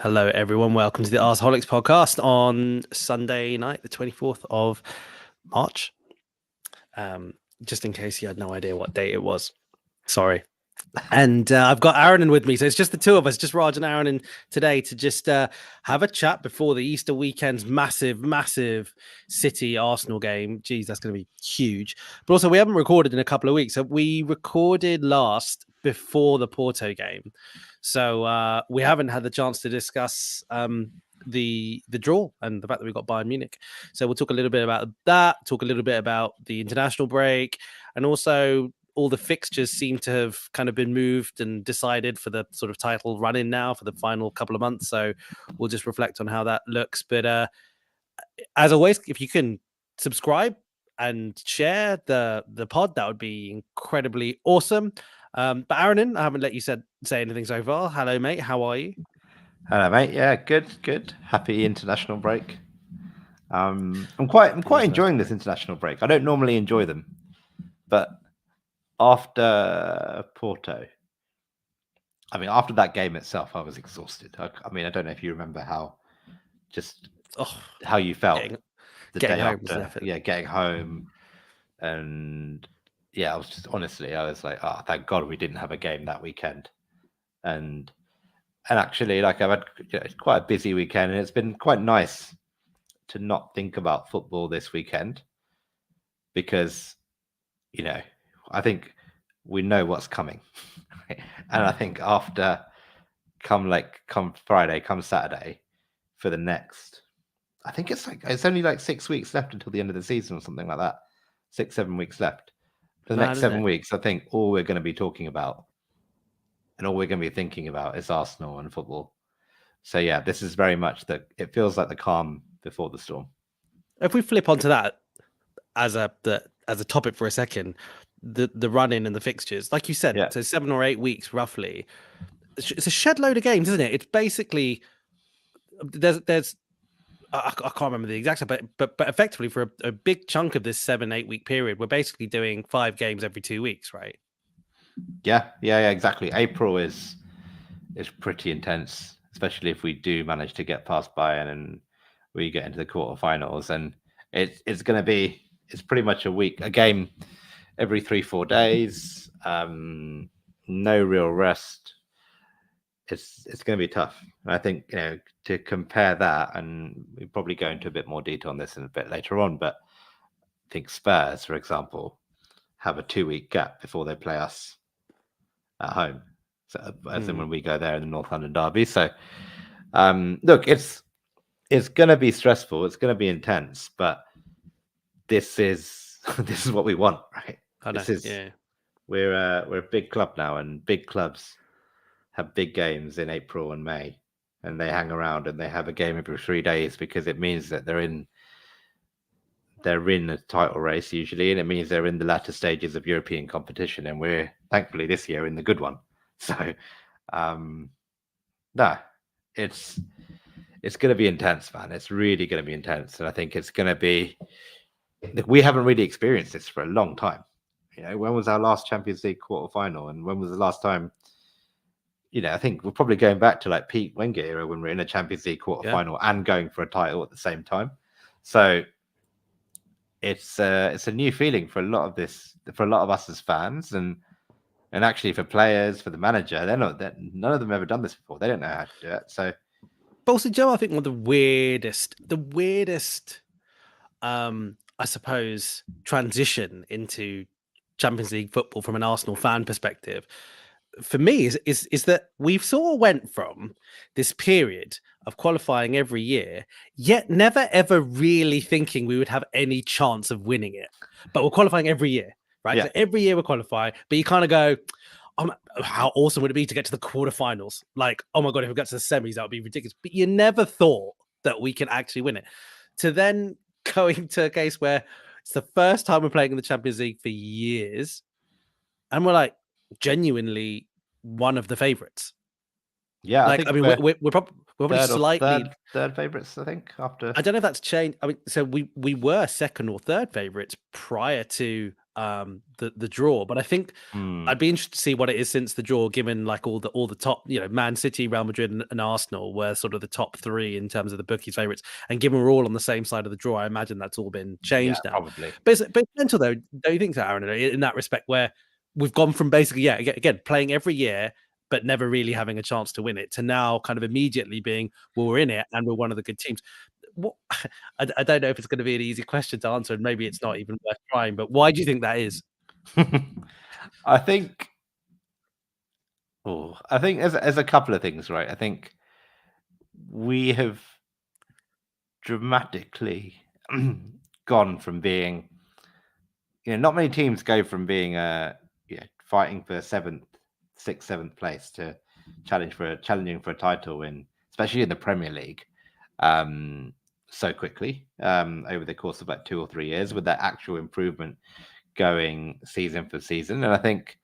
Hello, everyone. Welcome to the Arseholics podcast on Sunday night, the 24th of March. Just in case you had no idea what date it was. Sorry. And I've got Aaron in with me. So it's just the two of us, just Raj and Aaron in today to just have a chat before the Easter weekend's massive City Arsenal game. Geez, that's going to be huge. But also, we haven't recorded in a couple of weeks. So we recorded last before the Porto game. So we haven't had the chance to discuss the draw and the fact that we got Bayern Munich. So we'll talk a little bit about that, talk a little bit about the international break, and also all the fixtures seem to have kind of been moved and decided for the sort of title run in now for the final couple of months. So we'll just reflect on how that looks. But as always, if you can subscribe and share the pod, that would be incredibly awesome. But Aaron, I haven't let you say anything so far. Hello, mate. How are you? Hello, mate. Yeah, good. Happy international break. I'm quite enjoying this international break. I don't normally enjoy them, but after Porto, after that game itself, I was exhausted. I don't know if you remember how you felt the day after. Yeah, getting home, and yeah, I was like, oh, thank God we didn't have a game that weekend, and actually, like, I've had it's quite a busy weekend, and it's been quite nice to not think about football this weekend because, I think we know what's coming. And I think after come Friday, come Saturday for the next, I think it's only like 6 weeks left until the end of the season or something like that. 6-7 weeks left. For the next 7 weeks, I think all we're going to be talking about and all we're going to be thinking about is Arsenal and football. So yeah, this is very much it feels like the calm before the storm. If we flip onto that as a topic for a second, the run in and the fixtures, like you said, so 7 or 8 weeks roughly. It's a shed load of games, isn't it? It's basically there's I can't remember the exact, but effectively for a big chunk of this 7-8 week period, we're basically doing 5 games every 2 weeks, right? Yeah, exactly. April is pretty intense, especially if we do manage to get past Bayern and we get into the quarterfinals. And it's pretty much a game every 3-4 days. No real rest. It's going to be tough. And I think, to compare that, and we probably go into a bit more detail on this in a bit later on, but I think Spurs, for example, have a 2-week gap before they play us at home. So as in when we go there in the North London derby. So look, it's going to be stressful. It's going to be intense, but this is what we want, right? We're a big club now, and big clubs have big games in April and May, and they hang around and they have a game every 3 days because it means that they're in a title race usually, and it means they're in the latter stages of European competition, and we're thankfully this year in the good one. So it's going to be intense, man. It's really going to be intense, and I think it's going to be, we haven't really experienced this for a long time. When was our last Champions League quarterfinal, and when was the last time? I think we're probably going back to like Pete Wenger era when we're in a Champions League quarterfinal and going for a title at the same time. So it's a new feeling for a lot of us as fans, and actually for players, for the manager. None of them have ever done this before. They don't know how to do it. So, but also, Joe, I think one of the weirdest, I suppose, transition into Champions League football from an Arsenal fan perspective, for me, is that we've sort of went from this period of qualifying every year, yet never ever really thinking we would have any chance of winning it. But we're qualifying every year, right? Yeah. So every year we're qualifying, but you kind of go, how awesome would it be to get to the quarterfinals? Like, oh my God, if we got to the semis, that would be ridiculous. But you never thought that we can actually win it. To then going to a case where it's the first time we're playing in the Champions League for years, and we're like genuinely one of the favorites. Yeah, like we're probably slightly third favorites. I think after, I don't know if that's changed. So we were second or third favorites prior to the draw. But I think I'd be interested to see what it is since the draw, given like all the top, Man City, Real Madrid, and Arsenal were sort of the top three in terms of the bookies' favourites. And given we're all on the same side of the draw, I imagine that's all been changed now. Probably. But it's mental though, don't you think so, Aaron? In that respect, where we've gone from basically, again, playing every year, but never really having a chance to win it, to now kind of immediately being, well, we're in it and we're one of the good teams. What I don't know if it's going to be an easy question to answer, and maybe it's not even worth trying. But why do you think that is? I think there's a couple of things, right? I think we have dramatically gone from being, not many teams go from being fighting for sixth, seventh place to challenging for a title especially in the Premier League, so quickly over the course of like 2 or 3 years, with that actual improvement going season for season. And I think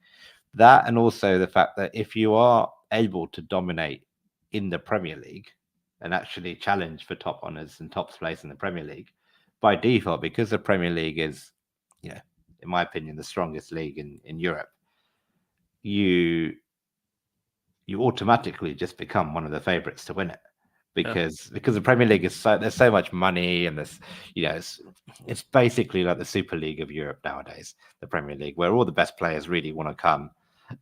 that, and also the fact that if you are able to dominate in the Premier League and actually challenge for top honours and top place in the Premier League, by default, because the Premier League is, in my opinion, the strongest league in Europe, you automatically just become one of the favourites to win it. Because the Premier League is there's so much money, and there's it's basically like the Super League of Europe nowadays, the Premier League, where all the best players really want to come,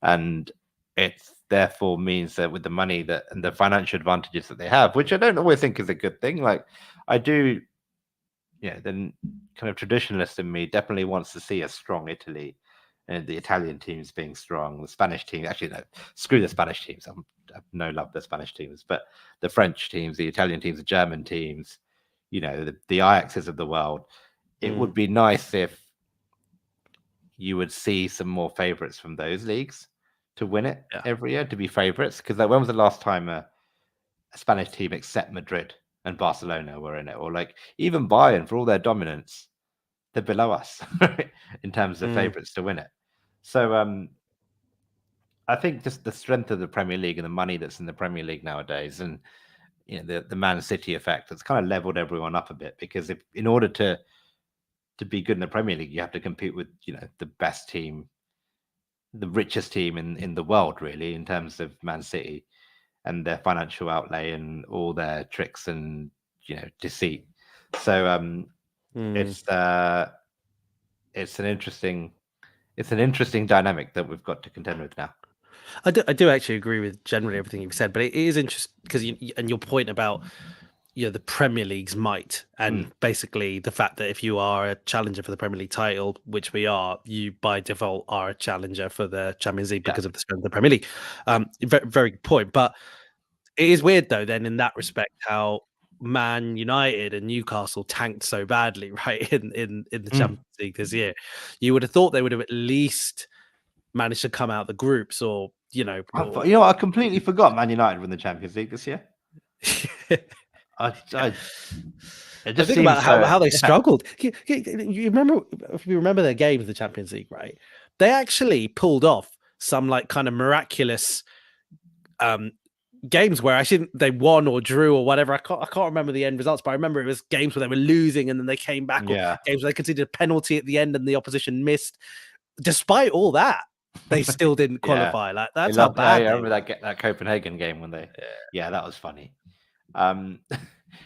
and it therefore means that with the money and the financial advantages that they have, which I don't always think is a good thing. Like I do, the kind of traditionalist in me definitely wants to see a strong Italy, and the Italian teams being strong, the Spanish team. Actually, no, screw the Spanish teams. I have no love for the Spanish teams, but the French teams, the Italian teams, the German teams, the Ajaxes of the world. It would be nice if you would see some more favourites from those leagues to win it every year, to be favourites. Because when was the last time a Spanish team except Madrid and Barcelona were in it? Or like even Bayern, for all their dominance, they're below us in terms of favourites to win it. So I think just the strength of the Premier League and the money that's in the Premier League nowadays, and the Man City effect, that's kind of leveled everyone up a bit. Because in order to be good in the Premier League, you have to compete with the best team, the richest team in the world, really, in terms of Man City and their financial outlay and all their tricks and deceit. So it's an interesting dynamic that we've got to contend with now. I do actually agree with generally everything you've said, but it is interesting because and your point about the Premier League's might, and basically the fact that if you are a challenger for the Premier League title, which we are, you by default are a challenger for the Champions League because of the strength of the Premier League. Very, very good point. But it is weird though, then in that respect, how Man United and Newcastle tanked so badly, right, in the Champions League this year. You would have thought they would have at least managed to come out the groups, or I completely forgot Man United won the Champions League this year. It just think about how they struggled. You remember, if you remember their games of the Champions League, right? They actually pulled off some like kind of miraculous games where actually they won or drew or whatever. I can't remember the end results, but I remember it was games where they were losing and then they came back. Or games where they conceded a penalty at the end and the opposition missed. Despite all that, they still didn't qualify. Like that's how bad. I remember that Copenhagen game when they. Yeah, that was funny.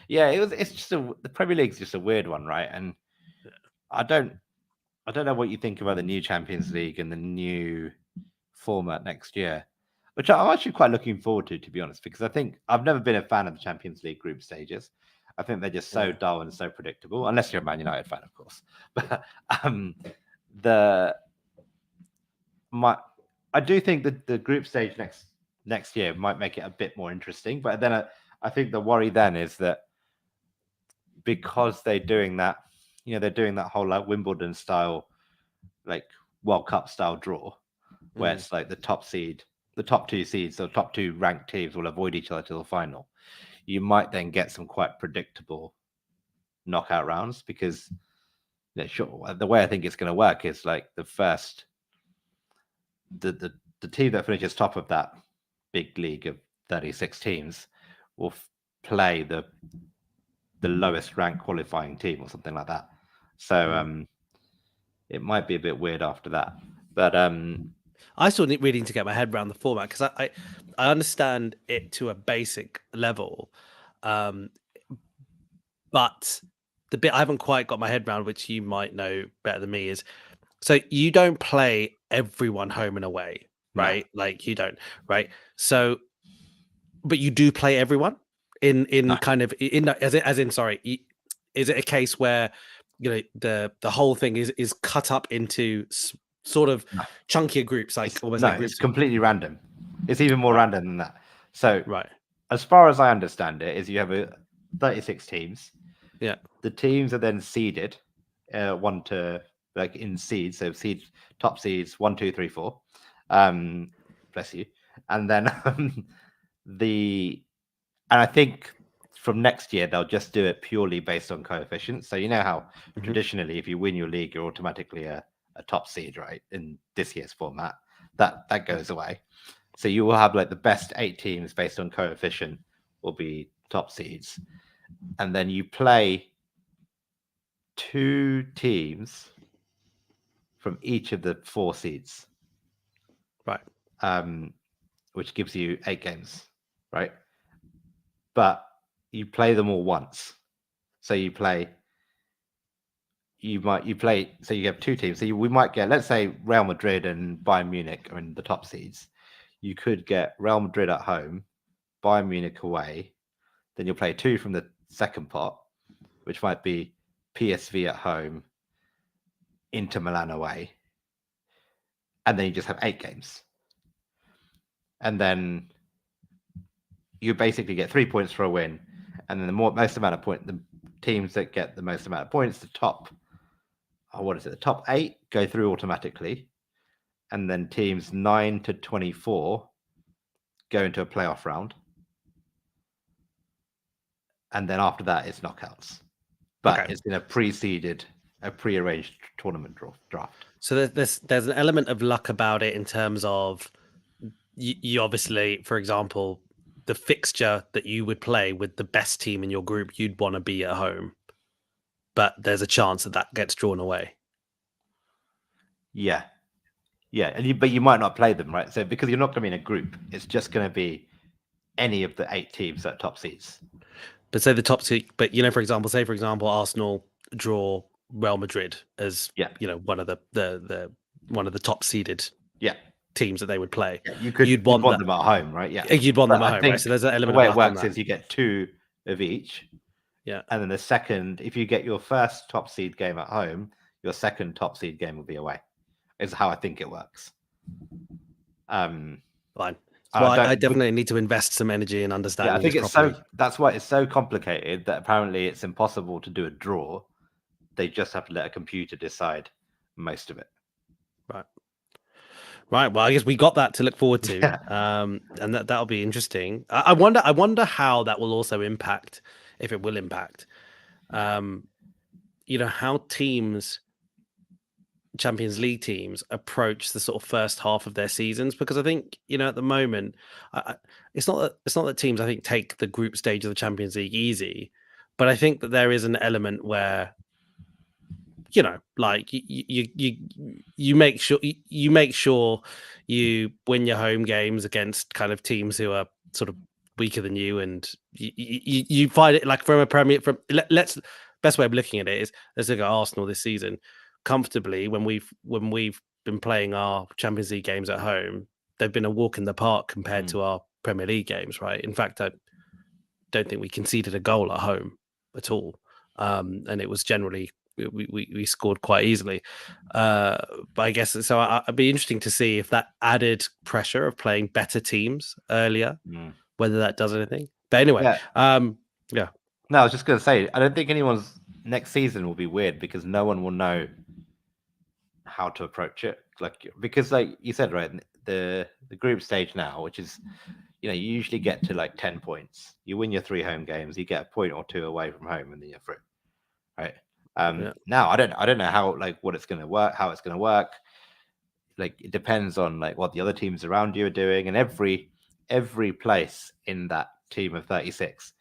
It's just the Premier League's just a weird one, right? And I don't know what you think about the new Champions League and the new format next year, which I'm actually quite looking forward to be honest, because I think I've never been a fan of the Champions League group stages. I think they're just so dull and so predictable, unless you're a Man United fan, of course. But I do think that the group stage next year might make it a bit more interesting. But then I think the worry then is that because they're doing that, they're doing that whole like Wimbledon style, like World Cup style draw, where it's like the top two seeds, or top two ranked teams will avoid each other till the final. You might then get some quite predictable knockout rounds, because the way I think it's going to work is like the first. The team that finishes top of that big league of 36 teams will play the lowest ranked qualifying team or something like that. So it might be a bit weird after that. But I still really need to get my head around the format because I understand it to a basic level, but the bit I haven't quite got my head around, which you might know better than me, is so you don't play everyone home and away, right? No. Like you don't, right? So, but you do play everyone in No. kind of in as in sorry, is it a case where the whole thing is cut up into sort of No. chunkier groups, like It's, almost no, like it's groups? completely random. It's even more Right, random than that. So, right, as far as I understand it, is you have 36 teams. yeah, The teams are then seeded, one to like in seeds. So top seeds 1, 2, 3, 4. Bless you. And then and I think from next year they'll just do it purely based on coefficients. So you know how mhm, traditionally, if you win your league, you're automatically a top seed, right? In this year's format, that goes away. So you will have like the best 8 teams based on coefficient will be top seeds, and then you play 2 teams from each of the 4 seeds, right, which gives you 8 games, right? But you play them all once. So you play. You play. So you have 2 teams. So we might get, let's say, Real Madrid and Bayern Munich are in the top seeds. You could get Real Madrid at home, Bayern Munich away. Then you'll play 2 from the second pot, which might be PSV at home, Inter Milan away, and then you just have 8 games. And then you basically get 3 points for a win, and then the teams that get the most amount of points, the top, the top 8 go through automatically, and then teams 9 to 24 go into a playoff round, and then after that it's knockouts, but okay. it's in a prearranged tournament draft. So there's an element of luck about it in terms of you obviously, for example, the fixture that you would play with the best team in your group, you'd want to be at home, but there's a chance that that gets drawn away. Yeah, but you might not play them, right? So because you're not going to be in a group, it's just going to be any of the 8 teams at top seeds. But say the top two, but for example, Arsenal draw Real Madrid as one of the top seeded teams that they would play. Yeah, you'd want want them at home, right? Yeah, you'd want them but at I home, think right? So there's an the element way of it luck on works that. is you get 2 of each. Yeah, and then the second, if you get your first top seed game at home, your second top seed game will be away. Is how I think it works. fine. Well, I definitely need to invest some energy in understanding. Yeah, I think this properly. that's why it's so complicated that apparently it's impossible to do a draw. They just have to let a computer decide most of it. Right. Well, I guess we got that to look forward to, and that'll be interesting. I wonder how that will also impact, if it will impact, how Champions League teams approach the sort of first half of their seasons, because I think at the moment, it's not that teams I think take the group stage of the Champions League easy, but I think that there is an element where like you make sure you win your home games against kind of teams who are sort of weaker than you, and you find it like from a Premier. Let's best way of looking at it is, let's look at Arsenal this season comfortably. When we've been playing our Champions League games at home, they've been a walk in the park compared to our Premier League games, right? In fact, I don't think we conceded a goal at home at all, and it was generally we scored quite easily. But I guess so. It'd be interesting to see if that added pressure of playing better teams earlier, whether that does anything. But anyway, yeah. No, I was just going to say, I don't think anyone's next season will be weird because no one will know how to approach it. Because like you said, right, the group stage now, which is, you usually get to like 10 points. You win your 3 home games, you get a point or 2 away from home, and then you're through, right? Now I don't know how what it's going to work, how it's going to work. It depends on what the other teams around you are doing, and every place in that team of 36,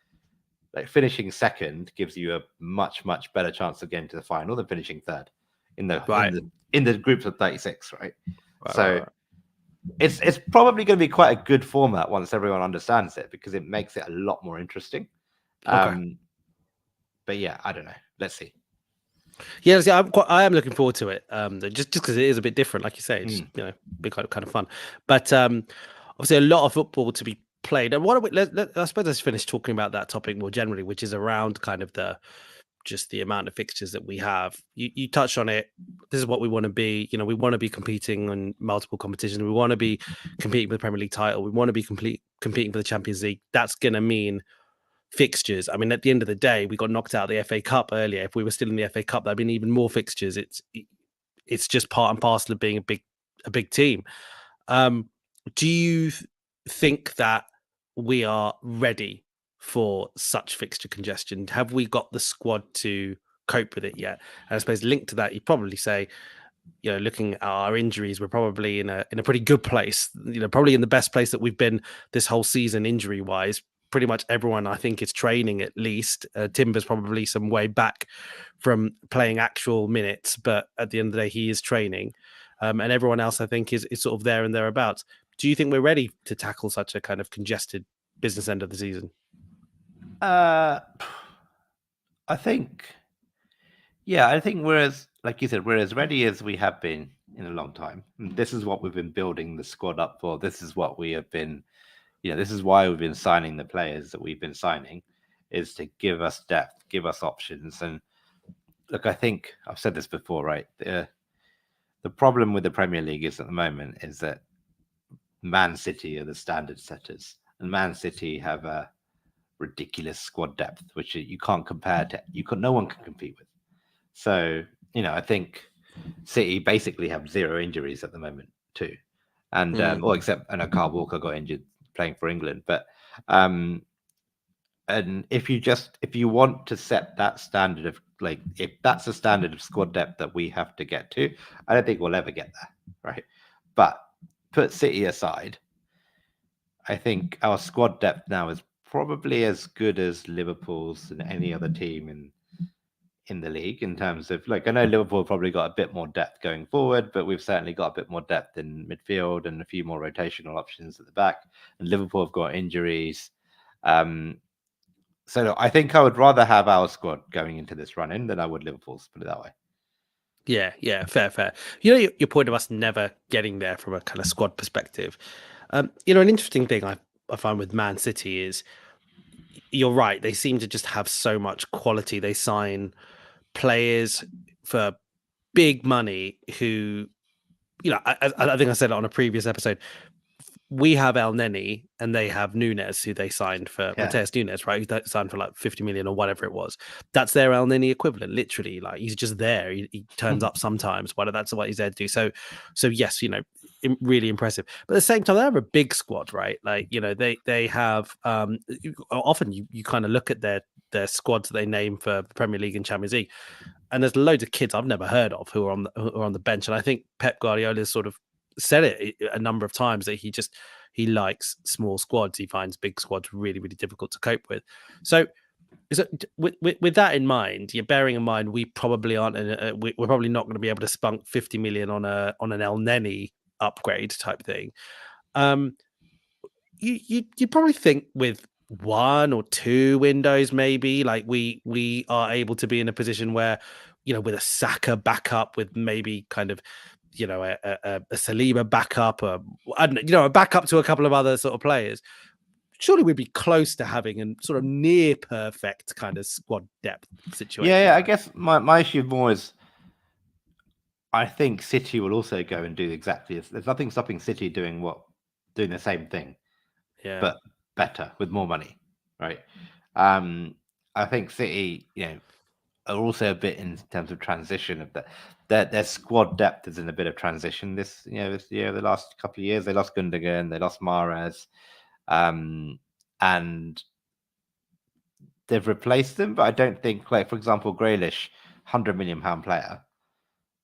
finishing second gives you a much better chance of getting to the final than finishing third in the in the groups of 36, right? Right, So right. it's probably going to be quite a good format once everyone understands it, because it makes it a lot more interesting. Okay. But yeah, I don't know. Let's see. Yeah, see, I am looking forward to it. Just because it is a bit different, like you say, it's be kind of fun. But obviously, a lot of football to be played. And what I suppose let's finish talking about that topic more generally, which is around kind of the amount of fixtures that we have. You touched on it. This is what we want to be. We want to be competing on multiple competitions. We want to be competing for the Premier League title. We want to be competing for the Champions League. That's going to mean fixtures. I mean, at the end of the day, we got knocked out of the FA Cup earlier. If we were still in the FA Cup, there'd been even more fixtures. It's just part and parcel of being a big team. Do you think that we are ready for such fixture congestion? Have we got the squad to cope with it yet? And I suppose linked to that, you'd probably say, looking at our injuries, we're probably in a pretty good place. Probably in the best place that we've been this whole season, injury wise. Pretty much everyone, I think, is training at least. Timber's probably some way back from playing actual minutes, but at the end of the day, he is training, and everyone else, I think, is sort of there and thereabouts. Do you think we're ready to tackle such a kind of congested business end of the season? I think we're like you said, we're as ready as we have been in a long time. And this is what we've been building the squad up for. This is what we have been, this is why we've been signing the players that we've been signing, is to give us depth, give us options. And look, I think I've said this before, right? The problem with the Premier League is at the moment is that Man City are the standard setters, and Man City have a ridiculous squad depth, which you can't compare to. No one can compete with. So I think City basically have zero injuries at the moment too, and except Kyle Walker got injured playing for England. But and if you want to set that standard of, like, if that's a standard of squad depth that we have to get to, I don't think we'll ever get there, right? But put City aside, I think our squad depth now is probably as good as Liverpool's and any other team in the league, in terms of, like, I know Liverpool probably got a bit more depth going forward, but we've certainly got a bit more depth in midfield and a few more rotational options at the back. And Liverpool have got injuries. So I think I would rather have our squad going into this run-in than I would Liverpool's, put it that way. Yeah, fair. Your point of us never getting there from a kind of squad perspective. An interesting thing I find with Man City is, you're right, they seem to just have so much quality. They sign players for big money who, I think I said it on a previous episode. We have El Neni and they have Nunes, who they signed for Mateus Nunes, right? Who signed for like 50 million or whatever it was. That's their El Neni equivalent, literally. Like, he's just there. He turns up sometimes. That's what he's there to do. So yes, really impressive. But at the same time, they have a big squad, right? Like, they have often you kind of look at their squads that they name for the Premier League and Champions League, and there's loads of kids I've never heard of who are on the bench. And I think Pep Guardiola's sort of said it a number of times that he likes small squads. He finds big squads really, really difficult to cope with. So with that in mind, you're bearing in mind we probably aren't we're probably not going to be able to spunk 50 million on an El Neni upgrade type thing. You probably think with one or two windows, maybe, like we are able to be in a position where, with a Saka backup, with maybe kind of, a Saliba backup, I don't know, a backup to a couple of other sort of players. Surely we'd be close to having a sort of near perfect kind of squad depth situation. Yeah, I guess my issue more is, I think City will also go and do exactly this. There's nothing stopping City doing the same thing, but better with more money, right? I think City, are also a bit in terms of transition of their squad depth is in a bit of transition this year. The last couple of years, they lost Gundogan, they lost Mahrez, and they've replaced them. But I don't think, like, for example, Grealish, £100 million player,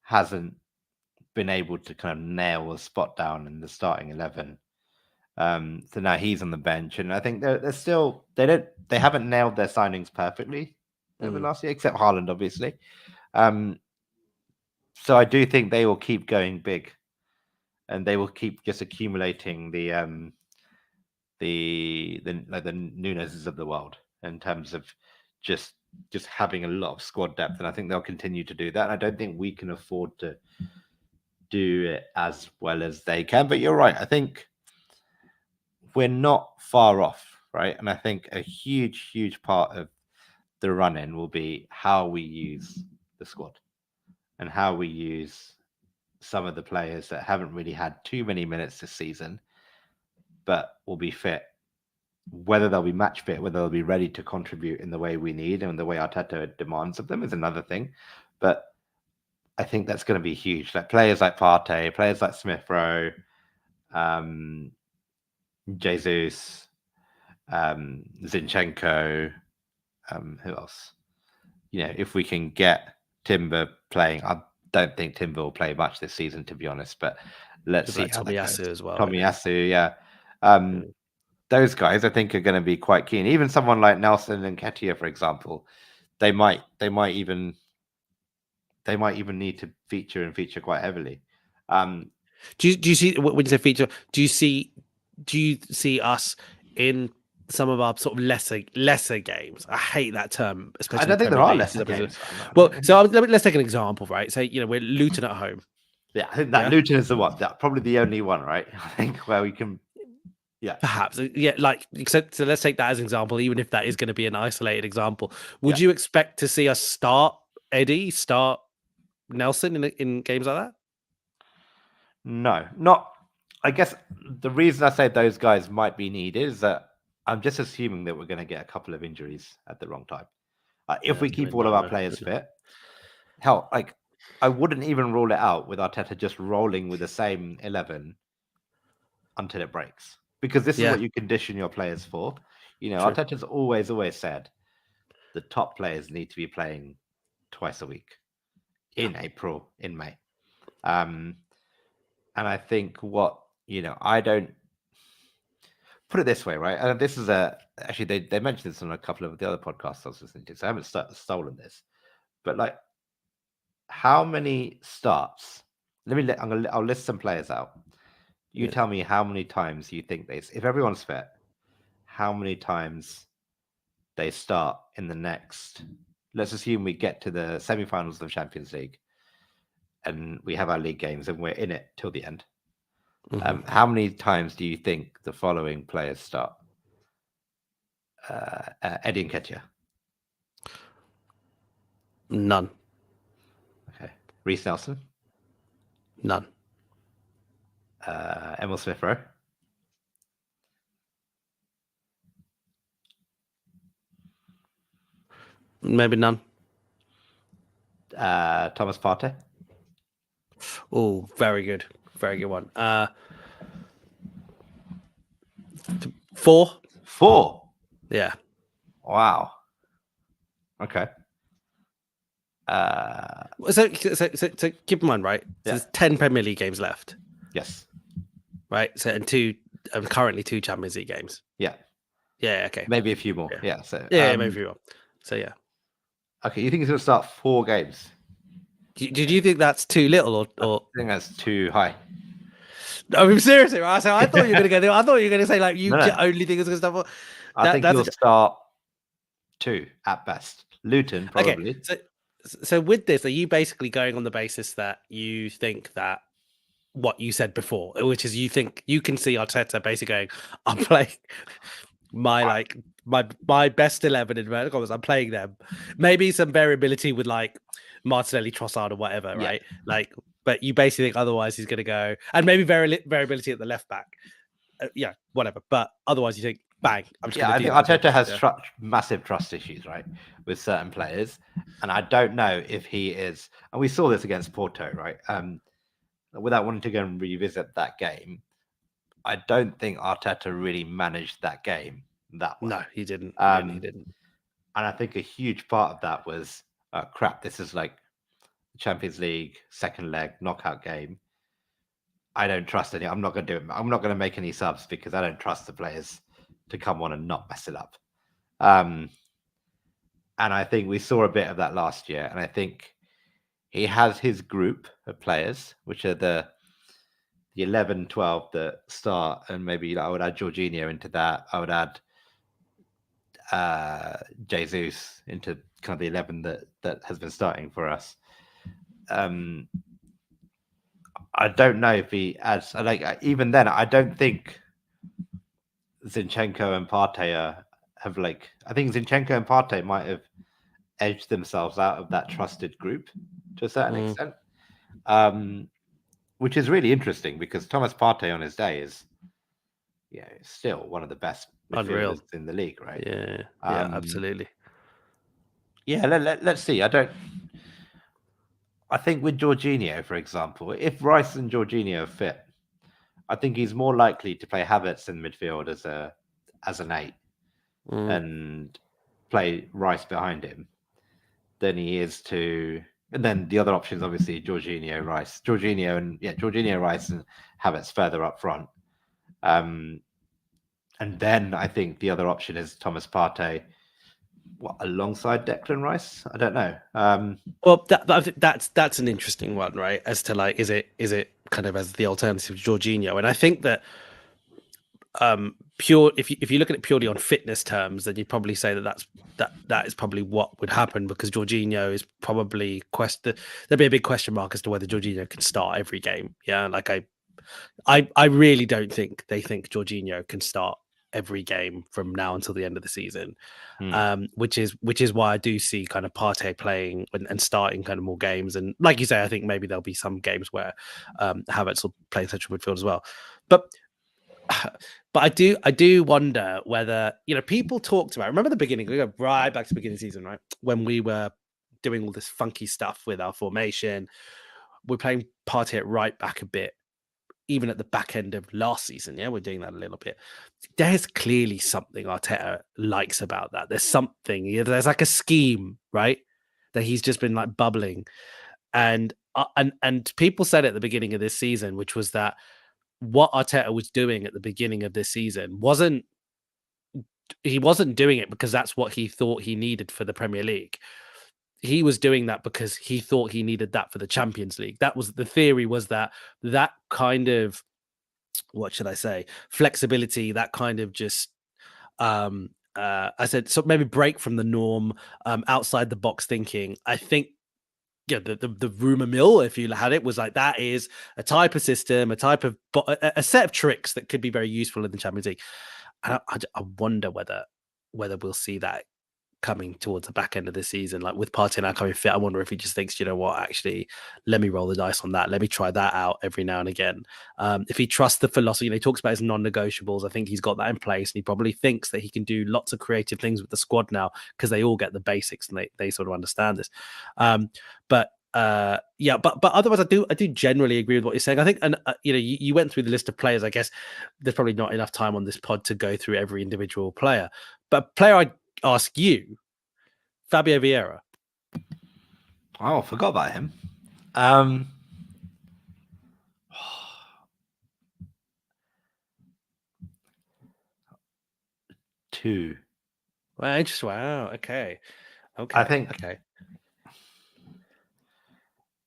hasn't been able to kind of nail a spot down in the starting 11. So now he's on the bench, and I think they're still they haven't nailed their signings perfectly over last year, except Haaland, obviously. So I do think they will keep going big, and they will keep just accumulating the Nuneses of the world in terms of just having a lot of squad depth, and I think they'll continue to do that. And I don't think we can afford to do it as well as they can. But you're right. I think we're not far off, right? And I think a huge part of the run-in will be how we use the squad and how we use some of the players that haven't really had too many minutes this season, but will be fit. Whether they'll be match fit, whether they'll be ready to contribute in the way we need and the way Arteta demands of them is another thing. But I think that's going to be huge. Like players like Partey, players like Smith Rowe, Jesus, Zinchenko, who else? If we can get Timber playing, I don't think Timber will play much this season, to be honest. But let's see how that goes. Tomiyasu as well. Tomiyasu, yeah. Those guys, I think, are going to be quite keen. Even someone like Nelson and Nketiah, for example, they might even need to feature quite heavily. Do you see when you say feature? Do you see us in some of our sort of lesser games? I hate that term, especially. I don't think there are lesser games. Well, so let's take an example, right? So we're Luton at home. Yeah, I think that Luton is the one. That probably the only one, right? I think where we can. Yeah, perhaps. Yeah, so let's take that as an example, even if that is going to be an isolated example. Would you expect to see us start Eddie, start Nelson in games like that? No, not. I guess the reason I say those guys might be needed is that I'm just assuming that we're going to get a couple of injuries at the wrong time. If we keep all of our players fit, hell, I wouldn't even rule it out with Arteta just rolling with the same 11 until it breaks. Because this is what you condition your players for. Arteta's always said the top players need to be playing twice a week in April, in May. And I think I don't put it this way, right? And this is actually they mentioned this on a couple of the other podcasts I was listening to, so I haven't stolen this. But how many starts? I'll list some players out. You tell me how many times you think if everyone's fit, how many times they start in the next. Let's assume we get to the semi-finals of the Champions League, and we have our league games, and we're in it till the end. Mm-hmm. How many times do you think the following players start? Eddie Nketiah. None. Okay. Reece Nelson. None. Emil Smith Rowe. Maybe none. Thomas Partey. Oh, very good one. 4. Yeah. Wow. Okay. So keep in mind, right? So there's 10 Premier League games left. Yes. Right. So and currently 2 Champions League games. Yeah. Yeah. Okay. Maybe a few more. Yeah. So maybe a few more. So yeah. Okay. You think he's going to start 4 games? Did you think that's too little, or? I think that's too high. I mean, seriously, right? So I thought you were going to go. I thought you were going to say only think it's going to start 4. I think he'll start 2 at best. Luton probably. Okay. So with this, are you basically going on the basis that you think that what you said before, which is you think you can see Arteta basically going, I'm playing my best 11 in vertical commas, I'm playing them. Maybe some variability with Martinelli, Trossard, or whatever, right? But you basically think otherwise he's going to go, and maybe variability at the left back. Whatever. But otherwise you think, bang. I think Arteta has massive trust issues, right, with certain players, and I don't know if he is. And we saw this against Porto, right? Without wanting to go and revisit that game, I don't think Arteta really managed that game that well. No, he didn't. He didn't. And I think a huge part of that was, crap, this is like Champions League second leg knockout game. I don't trust any. I'm not going to do it. I'm not going to make any subs because I don't trust the players to come on and not mess it up. And I think we saw a bit of that last year. And I think he has his group of players, which are the 11, 12 that start, and maybe I would add Jorginho into that. I would add Jesus into kind of the 11 that has been starting for us. I don't know if he adds, even then, I don't think Zinchenko and Partey have I think Zinchenko and Partey might have edged themselves out of that trusted group to a certain extent, which is really interesting because Thomas Partey on his day is still one of the best midfielders in the league, right? Yeah, absolutely. Yeah, let's see. I think with Jorginho, for example, if Rice and Jorginho are fit, I think he's more likely to play Havertz in midfield as an 8 and play Rice behind him than he is to. And then the other options, obviously, Jorginho, Rice, Rice, and Havertz further up front. And then I think the other option is Thomas Partey, alongside Declan Rice. I don't know. Well, that's an interesting one, right? As to is it kind of as the alternative to Jorginho? And I think that if you look at it purely on fitness terms, then you'd probably say that is probably what would happen, because Jorginho is probably there'd be a big question mark as to whether Jorginho can start every game. Yeah, I really don't think they think Jorginho can start every game from now until the end of the season, which is why I do see kind of Partey playing and starting kind of more games. And like you say, I think maybe there'll be some games where Havertz will play central midfield as well. But I do wonder whether, people talked about, remember the beginning, we go right back to the beginning of the season, right? When we were doing all this funky stuff with our formation, we're playing Partey at right back a bit, even at the back end of last season. Yeah, we're doing that a little bit. There's clearly something Arteta likes about that. There's something, there's like a scheme, right? That he's just been like bubbling. And people said at the beginning of this season, which was that what Arteta was doing at the beginning of this season wasn't doing it because that's what he thought he needed for the Premier League. He was doing that because he thought he needed that for the Champions League. That was the theory, was that kind of, what should I say, flexibility, that kind of just I said, so maybe break from the norm, outside the box thinking. I think the rumor mill, if you had it, was like that is a type of system, a type of a set of tricks that could be very useful in the Champions League. And I wonder whether we'll see that coming towards the back end of the season, like with Partey now coming fit. I wonder if he just thinks, you know what, actually, let me roll the dice on that. Let me try that out every now and again. If he trusts the philosophy, he talks about his non-negotiables. I think he's got that in place, and he probably thinks that he can do lots of creative things with the squad now because they all get the basics and they sort of understand this. But otherwise, I do generally agree with what you're saying. I think, and you went through the list of players. I guess there's probably not enough time on this pod to go through every individual player, but player I ask you, Fabio Vieira. Oh, I forgot about him. 2. Well, interesting. Wow. Okay. I think. Okay.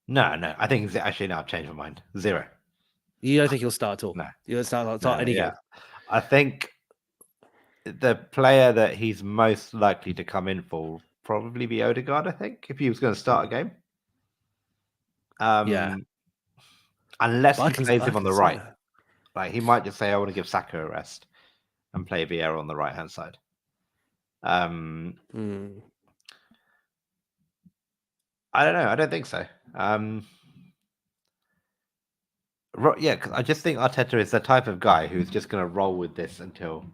No. I think actually, no, I've changed my mind. 0. You don't think he'll start at all? No. He'll start any game? I think the player that he's most likely to come in for will probably be Odegaard, I think, if he was going to start a game. Unless he plays him on the right. Like, he might just say, I want to give Saka a rest and play Vieira on the right-hand side. I don't know. I don't think so. Yeah, because I just think Arteta is the type of guy who's just going to roll with this until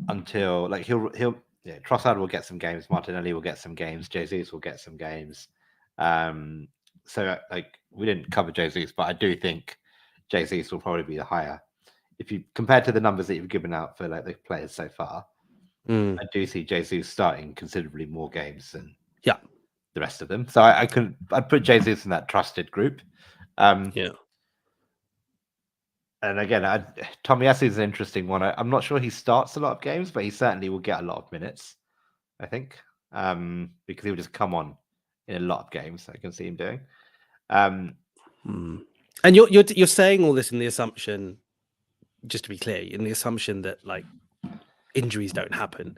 like he'll Trossard will get some games, Martinelli will get some games, Jesus will get some games. So like, we didn't cover Jesus, but I do think Jesus will probably be the higher. If you compare to the numbers that you've given out for like the players so far, I do see Jesus starting considerably more games than the rest of them. So I'd put Jesus in that trusted group. And again, Tomiyasu is an interesting one. I'm not sure he starts a lot of games, but he certainly will get a lot of minutes, I think, because he'll just come on in a lot of games. I can see him doing. And you're saying all this in the assumption, just to be clear, in the assumption that like injuries don't happen.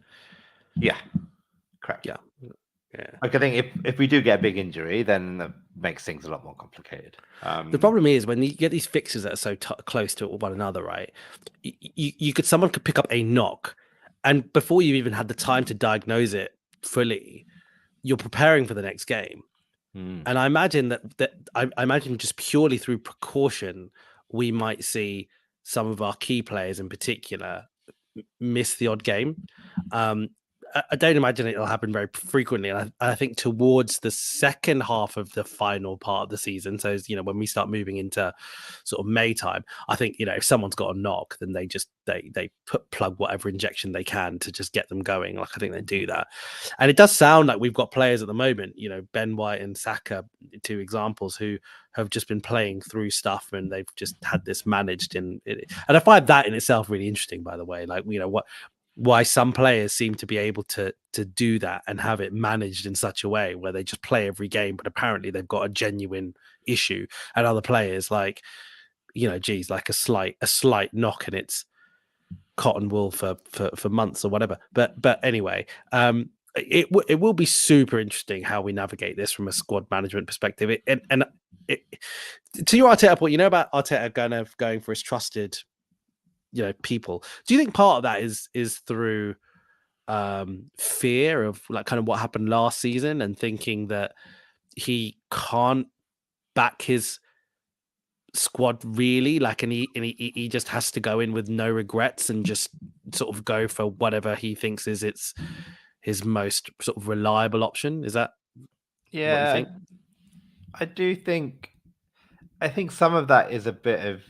Yeah, correct. Yeah. Like, I think if we do get a big injury, then that makes things a lot more complicated. The problem is when you get these fixes that are so close to one another, right? Someone could pick up a knock, and before you even had the time to diagnose it fully, you're preparing for the next game. And I imagine I imagine just purely through precaution, we might see some of our key players in particular miss the odd game. I don't imagine it'll happen very frequently. And I think towards the second half of the final part of the season, so when we start moving into sort of May time, I think if someone's got a knock, then they plug whatever injection they can to just get them going. Like I think they do that, and it does sound like we've got players at the moment. Ben White and Saka, 2 examples who have just been playing through stuff, and they've just had this managed and I find that in itself really interesting. By the way, like why some players seem to be able to do that and have it managed in such a way where they just play every game, but apparently they've got a genuine issue, and other players like like a slight knock and it's cotton wool for months or whatever. But anyway, it will be super interesting how we navigate this from a squad management perspective. To your Arteta point, about Arteta going for his trusted people, do you think part of that is through fear of like kind of what happened last season and thinking that he can't back his squad really, like, and he just has to go in with no regrets and just sort of go for whatever he thinks is his most sort of reliable option? Is that what you think? I do think. I think some of that is a bit of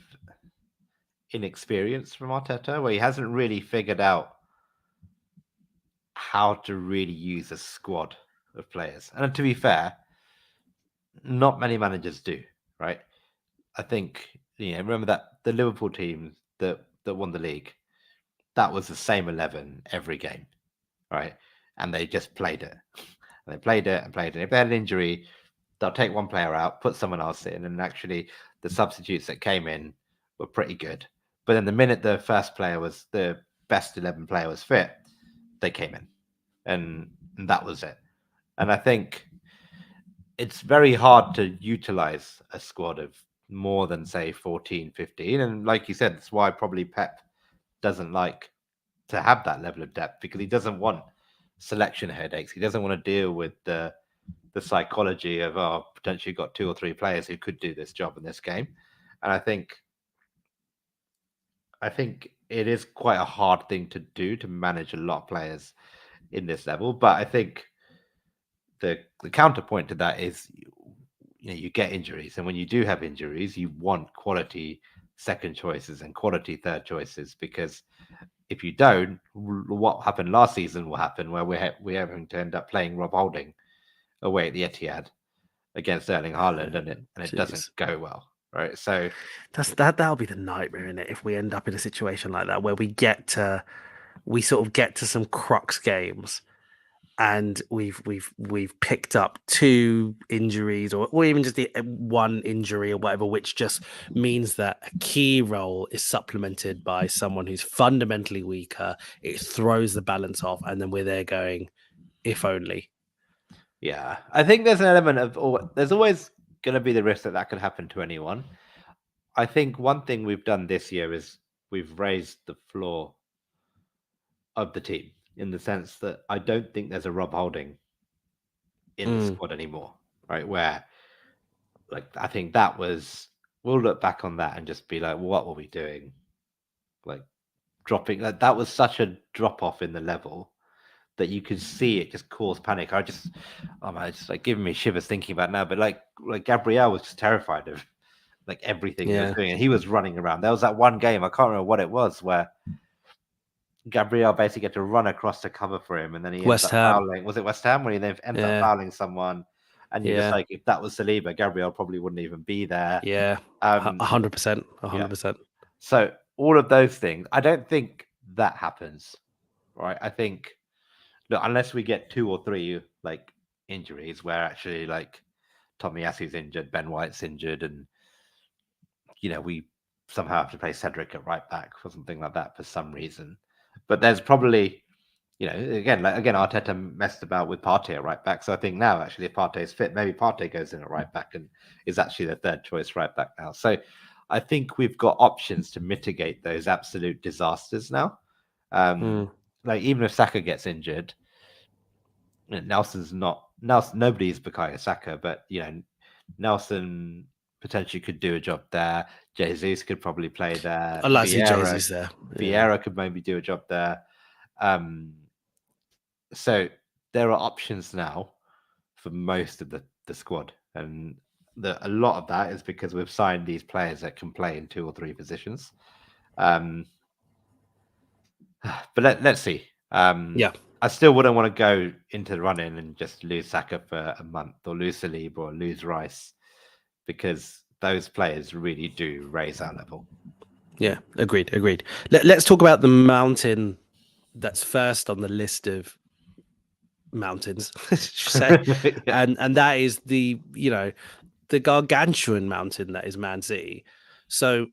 inexperience from Arteta, where he hasn't really figured out how to really use a squad of players. And to be fair, not many managers do, right? I think remember that the Liverpool team that won the league, that was the same 11 every game, right? And they just played it. And they played it and played it. If they had an injury, they'll take one player out, put someone else in, and actually the substitutes that came in were pretty good. But then the minute the best 11 player was fit, they came in, and that was it. And I think it's very hard to utilize a squad of more than say 14, 15. And like you said, that's why probably Pep doesn't like to have that level of depth, because he doesn't want selection headaches. He doesn't want to deal with the psychology of potentially got 2 or 3 players who could do this job in this game. And I think it is quite a hard thing to do, to manage a lot of players in this level. But I think the counterpoint to that is you get injuries, and when you do have injuries, you want quality second choices and quality third choices, because if you don't, what happened last season will happen, where we're having to end up playing Rob Holding away at the Etihad against Erling Haaland, and it doesn't go well, right? So that'll be the nightmare, isn't it? If we end up in a situation like that where we sort of get to some crux games and we've picked up 2 injuries or even just the 1 injury or whatever, which just means that a key role is supplemented by someone who's fundamentally weaker. It throws the balance off, and then we're there going, if only. Yeah, I think there's an element of there's always going to be the risk that could happen to anyone. I think one thing we've done this year is we've raised the floor of the team, in the sense that I don't think there's a Rob Holding in the squad anymore, right? Where, like, I think we'll look back on that and just be like, what were we doing? Like, dropping that was such a drop off in the level that you could see it just cause panic. It's like giving me shivers thinking about it now. But like Gabriel was just terrified of like everything he was doing, and he was running around. There was that one game, I can't remember what it was, where Gabriel basically had to run across to cover for him, and then he ends up fouling. Was it West Ham when he then ends up fouling someone? And you're just like, if that was Saliba, Gabriel probably wouldn't even be there. Yeah, 100%, 100%. So all of those things, I don't think that happens, right? I think, look, unless we get 2 or 3 like injuries where actually like Tomiyasu's injured, Ben White's injured, and we somehow have to play Cedric at right back or something like that for some reason. But there's probably, again, Arteta messed about with Partey at right back. So I think now actually if Partey is fit, maybe Partey goes in at right back and is actually the third choice right back now. So I think we've got options to mitigate those absolute disasters now. Like even if Saka gets injured, Nelson's not Nelson. Nobody's Bukayo Saka, but Nelson potentially could do a job there. Jesus could probably play there. I'd like to see Jesus there. Vieira could maybe do a job there. So there are options now for most of the squad, and a lot of that is because we've signed these players that can play in 2 or 3 positions. But let's see. I still wouldn't want to go into the run-in and just lose Saka for a month or lose Saliba or lose Rice, because those players really do raise our level. Yeah, agreed. Let's talk about the mountain that's first on the list of mountains, say. and that is the gargantuan mountain that is Man City. So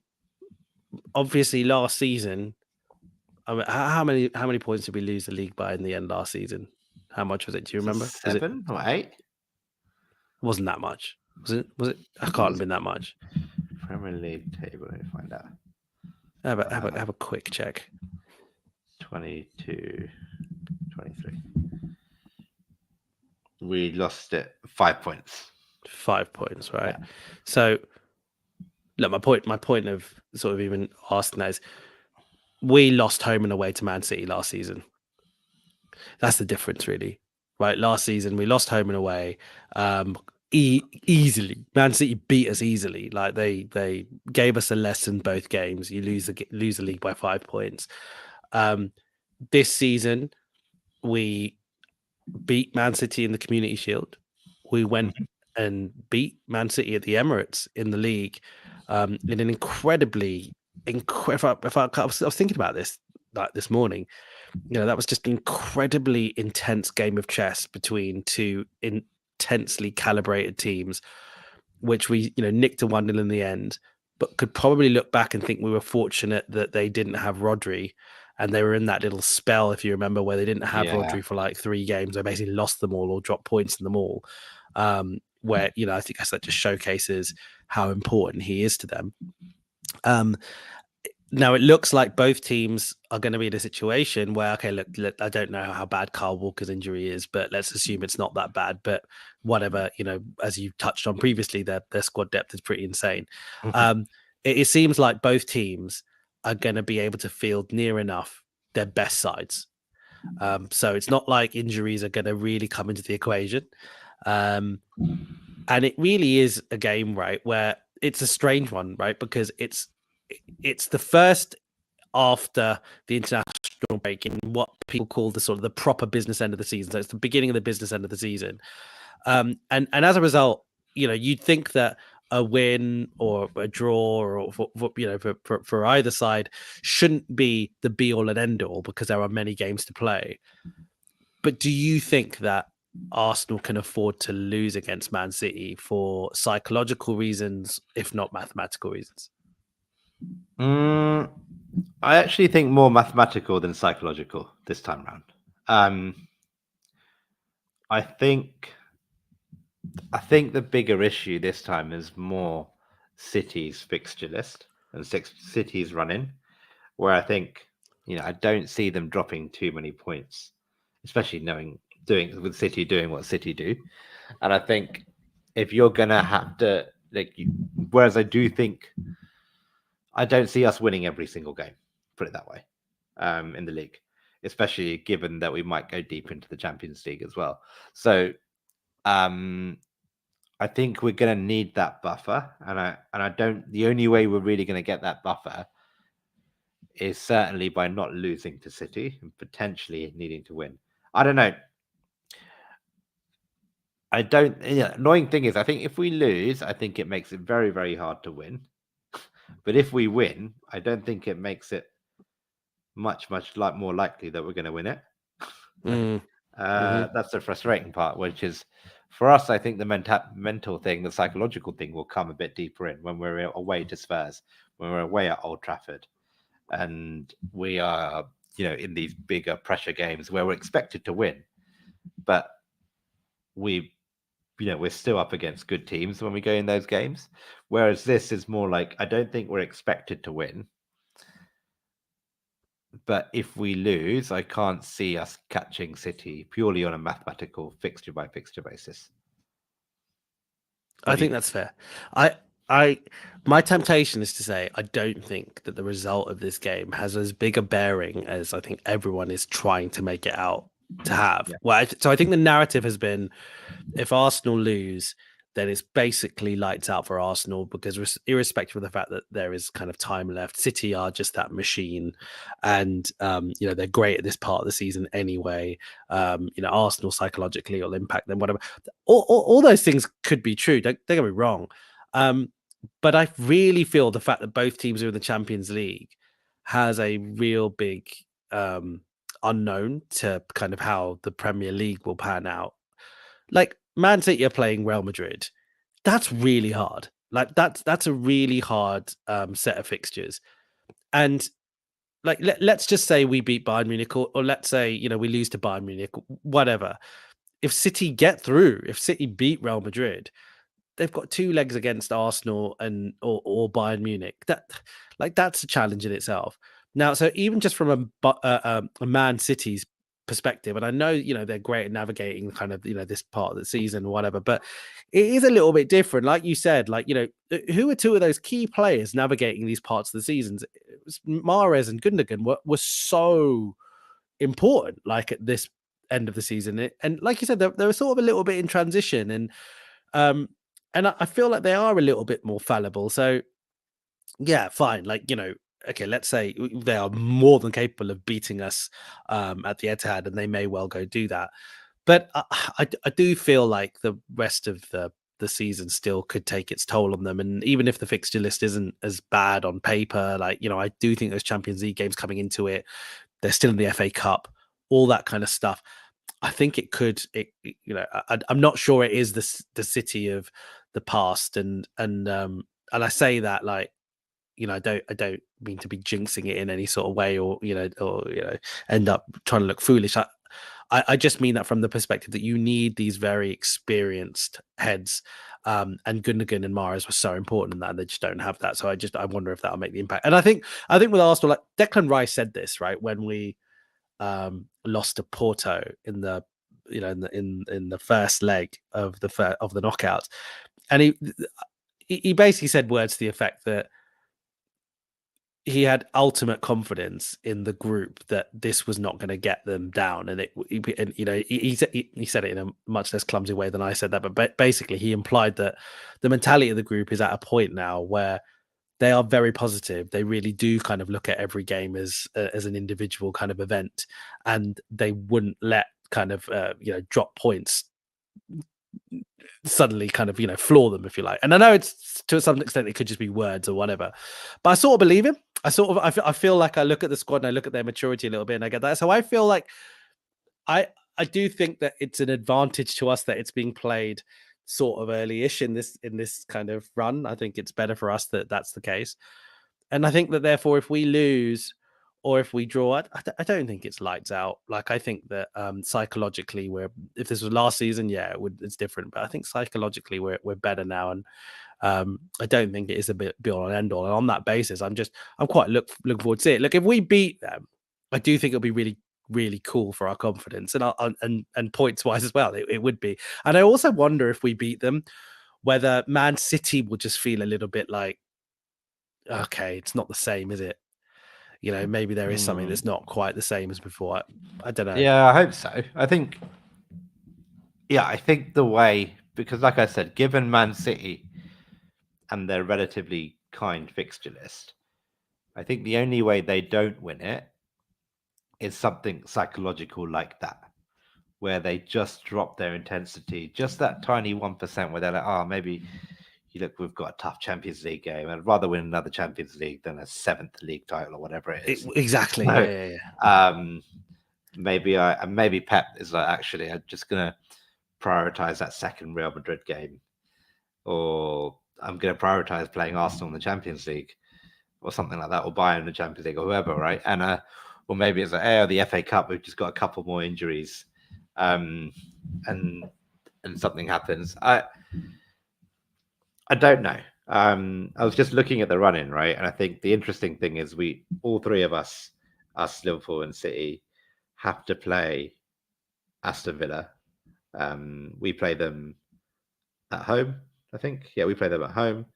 obviously last season, how many points did we lose the league by in the end last season? How much was it? Do you remember? 7 or 8? It wasn't that much. Was it? I can't have been that much. Premier League table. Let me find out. Have a quick check. 22, 23. We lost it 5 points. 5 points, right? Yeah. So, look, my point of sort of even asking that is, we lost home and away to Man City last season. That's the difference, really, right? Last season we lost home and away easily. Man City beat us easily. Like they gave us a lesson both games. You lose the league by 5 points. This season we beat Man City in the Community Shield. We went and beat Man City at the Emirates in the league in an incredibly. If I was thinking about this like this morning, that was just an incredibly intense game of chess between 2 intensely calibrated teams, which we nicked a 1-0 in the end, but could probably look back and think we were fortunate that they didn't have Rodri, and they were in that little spell, if you remember, where they didn't have Rodri for like 3 games. They basically lost them all or dropped points in them all. Where I think that just showcases how important he is to them. Now it looks like both teams are going to be in a situation where, okay, look, I don't know how bad Kyle Walker's injury is, but let's assume it's not that bad. But whatever, as you touched on previously, their squad depth is pretty insane. It seems like both teams are going to be able to field near enough their best sides. So it's not like injuries are going to really come into the equation. And it really is a game, right, where it's a strange one, right, because it's the first after the international break in what people call the sort of the proper business end of the season. So it's the beginning of the business end of the season. And as a result, you'd think that a win or a draw or for either side shouldn't be the be all and end all, because there are many games to play. But do you think that Arsenal can afford to lose against Man City for psychological reasons, if not mathematical reasons? I actually think more mathematical than psychological this time around. I think the bigger issue this time is more City's fixture list and City's run-in, where I think I don't see them dropping too many points, especially with City doing what City do. And I think if you're gonna have to whereas I don't see us winning every single game, put it that way, in the league, especially given that we might go deep into the Champions League as well. So I think we're going to need that buffer, and I don't. The only way we're really going to get that buffer is certainly by not losing to City and potentially needing to win. I don't know. Annoying thing is, I think if we lose, I think it makes it very, very hard to win. But if we win, I don't think it makes it much more likely that we're going to win it. That's the frustrating part, which is for us, I think the mental thing, the psychological thing will come a bit deeper in when we're away to Spurs, when we're away at Old Trafford. And we are, in these bigger pressure games where we're expected to win. But we're still up against good teams when we go in those games. Whereas this is more like, I don't think we're expected to win. But if we lose, I can't see us catching City purely on a mathematical fixture by fixture basis. I think that's fair. My temptation is to say I don't think that the result of this game has as big a bearing as I think everyone is trying to make it out to have. Yeah. Well, so I think the narrative has been if Arsenal lose, then it's basically lights out for Arsenal because irrespective of the fact that there is kind of time left, City are just that machine, and they're great at this part of the season anyway. Arsenal psychologically will impact them, whatever. All those things could be true. Don't get me wrong, but I really feel the fact that both teams are in the Champions League has a real big unknown to kind of how the Premier League will pan out. Like Man City are playing Real Madrid. That's really hard. Like that's a really hard set of fixtures. And like let's just say we beat Bayern Munich, or let's say we lose to Bayern Munich, whatever. If City get through, if City beat Real Madrid, they've got 2 legs against Arsenal or Bayern Munich. That's a challenge in itself. Now, so even just from a Man City's perspective, and I know they're great at navigating kind of this part of the season or whatever, but it is a little bit different. Like you said, who are 2 of those key players navigating these parts of the seasons? It was Mahrez and Gundogan were so important, like at this end of the season, and like you said, they were sort of a little bit in transition, and I feel like they are a little bit more fallible. So, yeah, fine. Okay, let's say they are more than capable of beating us at the Etihad, and they may well go do that. But I do feel like the rest of the season still could take its toll on them. And even if the fixture list isn't as bad on paper, I do think those Champions League games coming into it, they're still in the FA Cup, all that kind of stuff. I think it could. I'm not sure it is the City of the past, and I say that I don't mean to be jinxing it in any sort of way, or end up trying to look foolish. I just mean that from the perspective that you need these very experienced heads, and Gundogan and Mahrez were so important in that, and they just don't have that. So I wonder if that'll make the impact. And I think with Arsenal, like Declan Rice said this right when we lost to Porto in the in the first leg of the knockouts, and he basically said words to the effect that he had ultimate confidence in the group that this was not going to get them down, and he said it in a much less clumsy way than I said that, but basically he implied that the mentality of the group is at a point now where they are very positive. They really do kind of look at every game as an individual kind of event, and they wouldn't let kind of drop points suddenly kind of floor them, if you like. And I know it's to some extent it could just be words or whatever, but I sort of believe him. I feel like I look at the squad and I look at their maturity a little bit and I get that. So I feel like I do think that it's an advantage to us that it's being played sort of early-ish in this kind of run. I think it's better for us that that's the case, and I think that therefore if we lose or if we draw, I don't think it's lights out. Like I think that psychologically if this was last season, it's different, but I think psychologically we're better now, and I don't think it is a bit be all and end all. And on that basis, I'm quite looking forward to it. Look, if we beat them, I do think it'll be really, really cool for our confidence and points wise as well. It would be. And I also wonder if we beat them, whether Man City will just feel a little bit like, okay, it's not the same, is it? Maybe there is something that's not quite the same as before. I don't know. Yeah, I hope so. I think the way, because like I said, given Man City and their relatively kind fixture list, I think the only way they don't win it is something psychological like that, where they just drop their intensity, just that tiny 1% where they're like, maybe we've got a tough Champions League game. I'd rather win another Champions League than a 7th league title or whatever it is. Exactly. So, yeah. maybe Pep is like, actually, I'm just gonna prioritize that second Real Madrid game, or I'm gonna prioritize playing Arsenal in the Champions League, or something like that, or Bayern in the Champions League, or whoever, right? And or maybe it's like, oh, the FA Cup, we've just got a couple more injuries, and something happens. I don't know. I was just looking at the run-in, right? And I think the interesting thing is all three of us, Liverpool and City, have to play Aston Villa. We play them at home, I think. Yeah, we play them at home.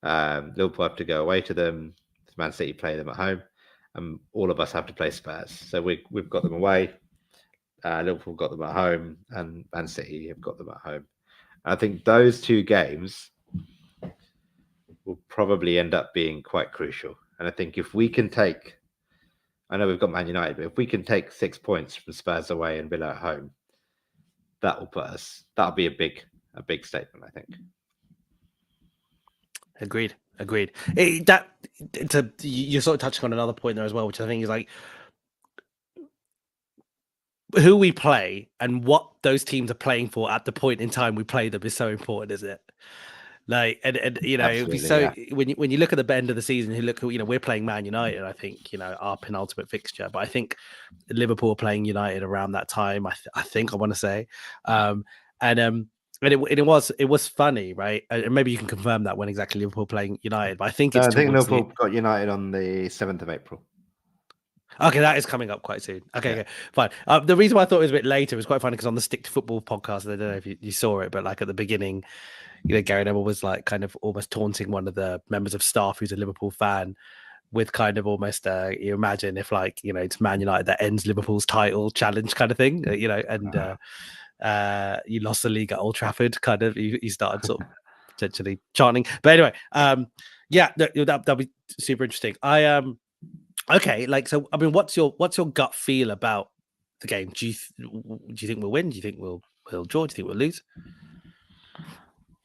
Liverpool have to go away to them. Man City play them at home. And all of us have to play Spurs. So we've got them away. Liverpool got them at home, and Man City have got them at home. And I think those two games will probably end up being quite crucial. And I think if we can take, I know we've got Man United, but if we can take 6 points from Spurs away and Villa at home, that'll be a big statement, I think. Agreed. You're sort of touching on another point there as well, which I think is like who we play and what those teams are playing for at the point in time we play them is so important, isn't it? Like, and you know, it'd be so when you look at the end of the season, we're playing Man United, I think, our penultimate fixture, but I think Liverpool are playing United around that time. I think I want to say, and it was funny, right? And maybe you can confirm that when exactly Liverpool playing United, but I think I think Liverpool got United on the 7th of April. Okay, that is coming up quite soon. Okay, fine. The reason why I thought it was a bit later was quite funny because on the Stick to Football podcast, I don't know if you saw it, but like at the beginning, Gary Neville was like kind of almost taunting one of the members of staff who's a Liverpool fan with kind of almost you imagine if like it's Man United that ends Liverpool's title challenge kind of thing, and you lost the league at Old Trafford, kind of you started sort of potentially chanting. But anyway, that'll be super interesting. Okay, like, so I mean, what's your gut feel about the game? Do you think we'll win? Do you think we'll draw? Do you think we'll lose?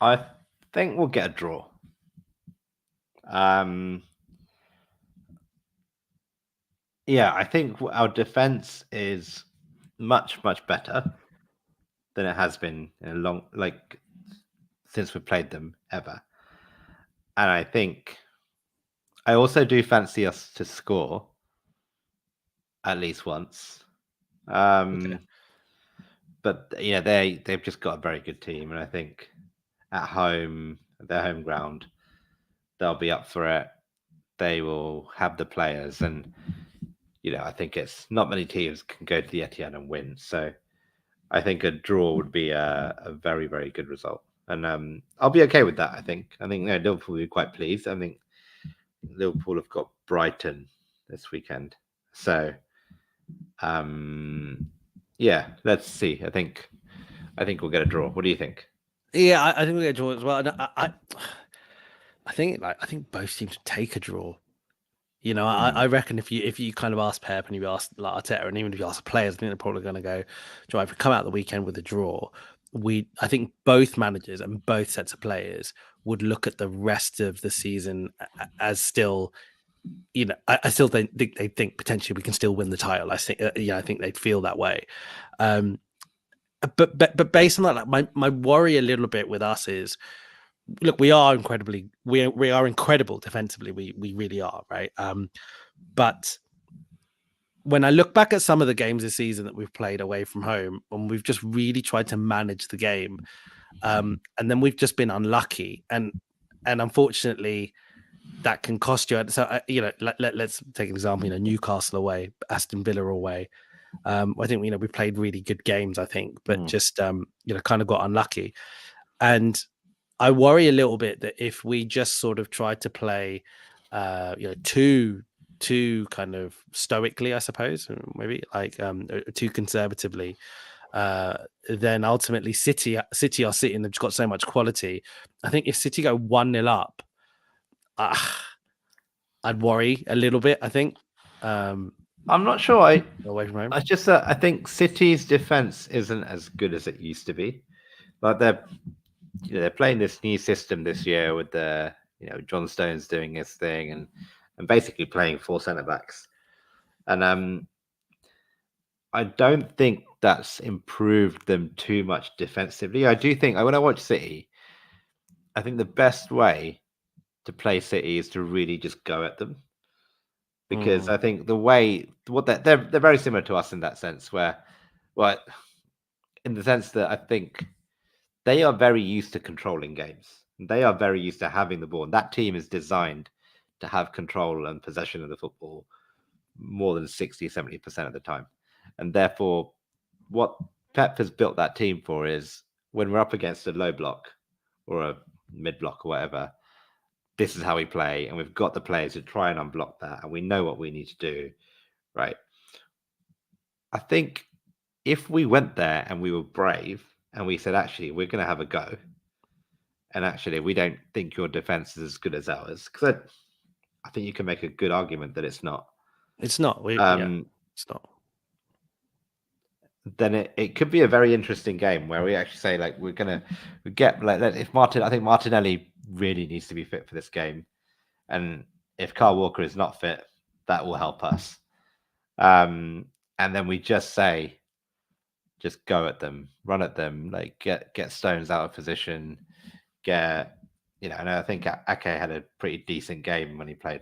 I think we'll get a draw. Yeah, I think our defense is much better than it has been in a long, like, since we played them ever. And I think I also do fancy us to score at least once. Okay. But they've just got a very good team, and I think at home, their home ground, they'll be up for it. They will have the players, and I think it's not many teams can go to the Etihad and win. So I think a draw would be a very, very good result, and I'll be okay with that. I think Liverpool will be quite pleased. I think Liverpool have got Brighton this weekend, so yeah, let's see. I think we'll get a draw. What do you think? Yeah, I think we'll get a draw as well. And I think both teams would take a draw. I reckon if you kind of ask Pep and you ask like Arteta, and even if you ask the players, I think they're probably going to go, "Joe, if we come out the weekend with a draw, I think both managers and both sets of players would look at the rest of the season as still, I still think they think potentially we can still win the title. I think, I think they'd feel that way. But based on that, like my worry a little bit with us is, look, we are incredible defensively. We really are, right? But when I look back at some of the games this season that we've played away from home, and we've just really tried to manage the game, and then we've just been unlucky, and unfortunately, that can cost you. So let's take an example. Newcastle away, Aston Villa away. I think we played really good games. I think, but just kind of got unlucky, and I worry a little bit that if we just sort of try to play, too kind of stoically, I suppose, maybe like too conservatively, then ultimately City are sitting. They've just got so much quality. I think if City go 1-0 up, I'd worry a little bit. I think. I'm not sure. Away from home. I think City's defense isn't as good as it used to be. Like they're playing this new system this year with John Stones doing his thing and basically playing 4 centre backs. And I don't think that's improved them too much defensively. I do think when I watch City, I think the best way to play City is to really just go at them, because I think they're very similar to us in that sense, where, well, in the sense that I think they are very used to controlling games. They are very used to having the ball. And that team is designed to have control and possession of the football more than 60, 70% of the time. And therefore, what Pep has built that team for is when we're up against a low block or a mid block or whatever, this is how we play. And we've got the players to try and unblock that. And we know what we need to do. Right. I think if we went there and we were brave and we said, actually, we're going to have a go, and actually, we don't think your defense is as good as ours, because I think you can make a good argument that it's not. It's not. It's not. Then it could be a very interesting game where we actually say, like, we're going to get, like, I think Martinelli really needs to be fit for this game. And if Kyle Walker is not fit, that will help us. And then we just say, just go at them, run at them, like get Stones out of position, and I think Ake had a pretty decent game when he played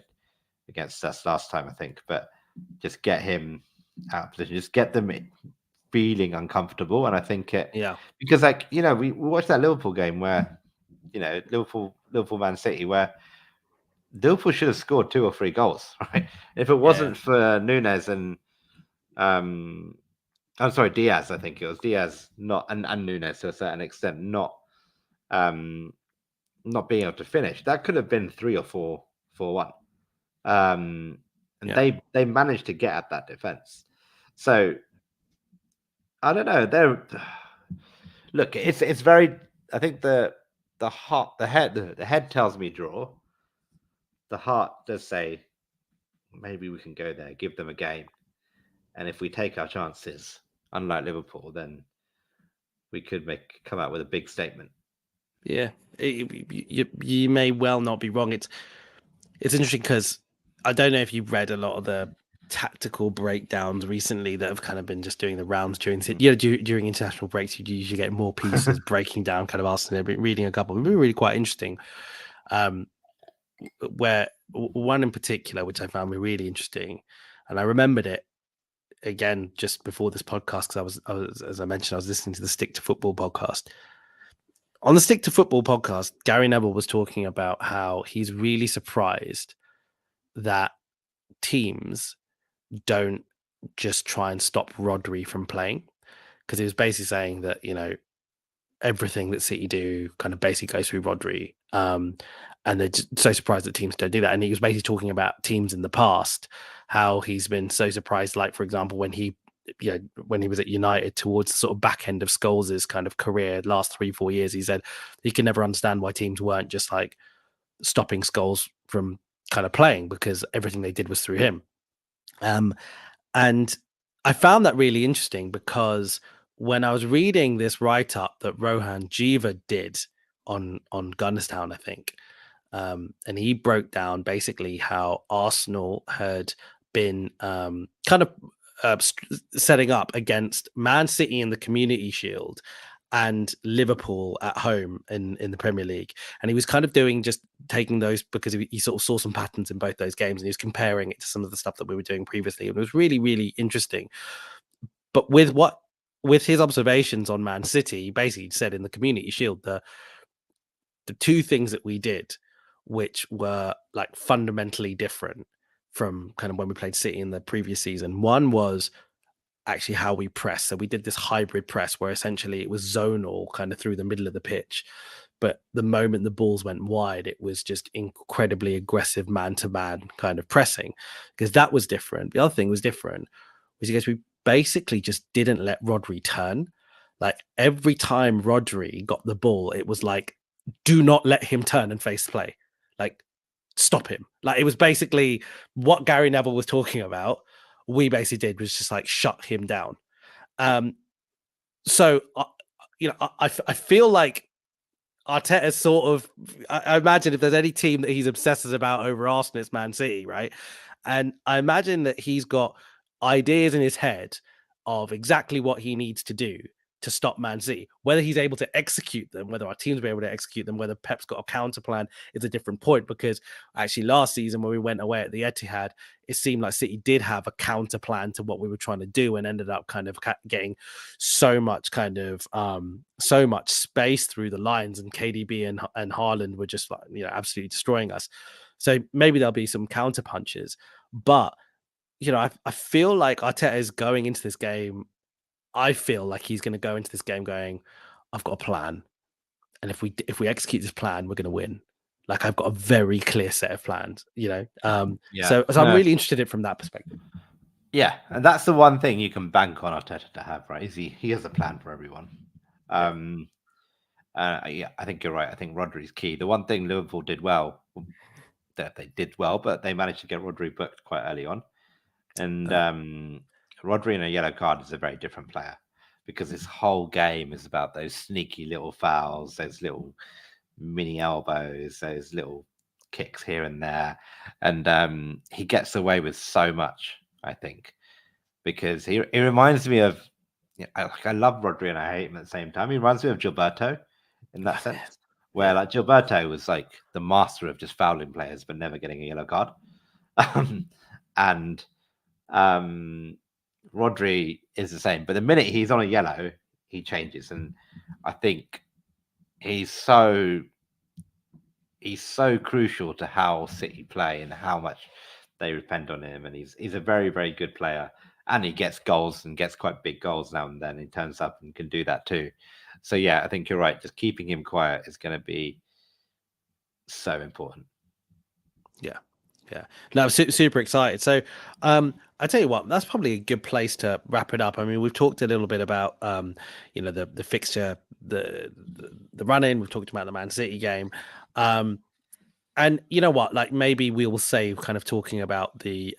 against us last time, I think, but just get him out of position, just get them feeling uncomfortable. And I think because, like, we watched that Liverpool game where, Liverpool Man City, where Liverpool should have scored 2 or 3 goals, right? If it wasn't for Nunes and I'm sorry, Diaz, I think it was Diaz, and Nunes to a certain extent, not being able to finish, that could have been 3 or 4-1. And they managed to get at that defense. So I don't know. Look, it's very. I think the head tells me draw. The heart does say maybe we can go there, give them a game, and if we take our chances, unlike Liverpool, then we could come out with a big statement. Yeah, you may well not be wrong. It's interesting because I don't know if you've read a lot of the tactical breakdowns recently that have kind of been just doing the rounds during international breaks. You usually get more pieces breaking down kind of Arsenal. I've been reading a couple, they've been really quite interesting. Where one in particular, which I found really interesting, and I remembered it again just before this podcast because I was, as I mentioned, I was listening to the Stick to Football podcast. On the Stick to Football podcast, Gary Neville was talking about how he's really surprised that teams don't just try and stop Rodri from playing, because he was basically saying that, everything that City do kind of basically goes through Rodri. And they're just so surprised that teams don't do that. And he was basically talking about teams in the past, how he's been so surprised, like, for example, when he was at United towards the sort of back end of Scholes' kind of career, last 3-4 years, he said he could never understand why teams weren't just like stopping Scholes from kind of playing, because everything they did was through him. And I found that really interesting, because when I was reading this write-up that Rohan Jiva did on Gunnerstown, I think, and he broke down basically how Arsenal had been kind of setting up against Man City in the Community Shield and Liverpool at home in the Premier League. And he was kind of taking those because he sort of saw some patterns in both those games, and he was comparing it to some of the stuff that we were doing previously. And it was really, really interesting. But with his observations on Man City, he basically said in the Community Shield, the 2 things that we did, which were like fundamentally different from kind of when we played City in the previous season. One was actually how we press. So we did this hybrid press where essentially it was zonal kind of through the middle of the pitch. But the moment the balls went wide, it was just incredibly aggressive man-to-man kind of pressing, because that was different. The other thing was different was because we basically just didn't let Rodri turn. Like, every time Rodri got the ball, it was like, do not let him turn and face play. Like, stop him. Like, it was basically what Gary Neville was talking about. We basically did was just like shut him down. So, I feel like Arteta's sort of, I imagine if there's any team that he's obsesses about over Arsenal, it's Man City, right? And I imagine that he's got ideas in his head of exactly what he needs to do to stop Man City. Whether he's able to execute them, whether our teams will be able to execute them, whether Pep's got a counter plan is a different point, because actually last season when we went away at the Etihad, it seemed like City did have a counter plan to what we were trying to do, and ended up kind of getting so much so much space through the lines, and KDB and Haaland were just like, absolutely destroying us. So maybe there'll be some counter punches, but I feel like Arteta is going into this game. I feel like he's going to go into this game going, I've got a plan, and if we execute this plan, we're going to win. Like, I've got a very clear set of plans, Yeah. So I'm really interested in it from that perspective. Yeah, and that's the one thing you can bank on Arteta to have, right? Is he has a plan for everyone. Yeah, I think you're right. I think Rodri's key. The one thing Liverpool did well, that they did well, but they managed to get Rodri booked quite early on. And Rodri in a yellow card is a very different player, because his whole game is about those sneaky little fouls, those little mini elbows, those little kicks here and there. And he gets away with so much, I think, because he reminds me of, I love Rodri and I hate him at the same time. He reminds me of Gilberto in that sense, where like Gilberto was like the master of just fouling players but never getting a yellow card. And Rodri is the same, but the minute he's on a yellow, he changes. And I think he's so crucial to how City play and how much they depend on him. And he's a very, very good player, and he gets goals and gets quite big goals now and then. He turns up and can do that too. So yeah, I think you're right. Just keeping him quiet is going to be so important. Yeah. No, I'm super excited. So I tell you what, that's probably a good place to wrap it up. I mean, we've talked a little bit about the fixture, the run-in. We've talked about the Man City game. And you know what? Like, maybe we will save kind of talking about the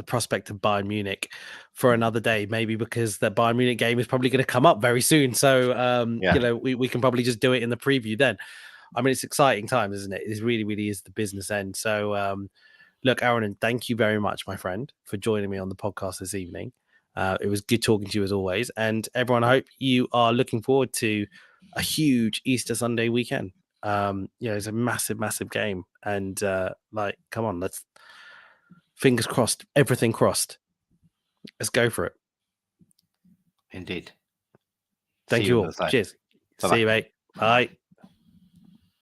prospect of Bayern Munich for another day. Maybe because the Bayern Munich game is probably going to come up very soon. So we can probably just do it in the preview then. I mean, it's exciting times, isn't it? It really, really is the business end. So look, Aaron, thank you very much, my friend, for joining me on the podcast this evening. It was good talking to you as always. And everyone, I hope you are looking forward to a huge Easter Sunday weekend. It's a massive, massive game. And come on, let's fingers crossed, everything crossed. Let's go for it. Indeed. Thank you all. Cheers. Bye-bye. See you, mate. Bye.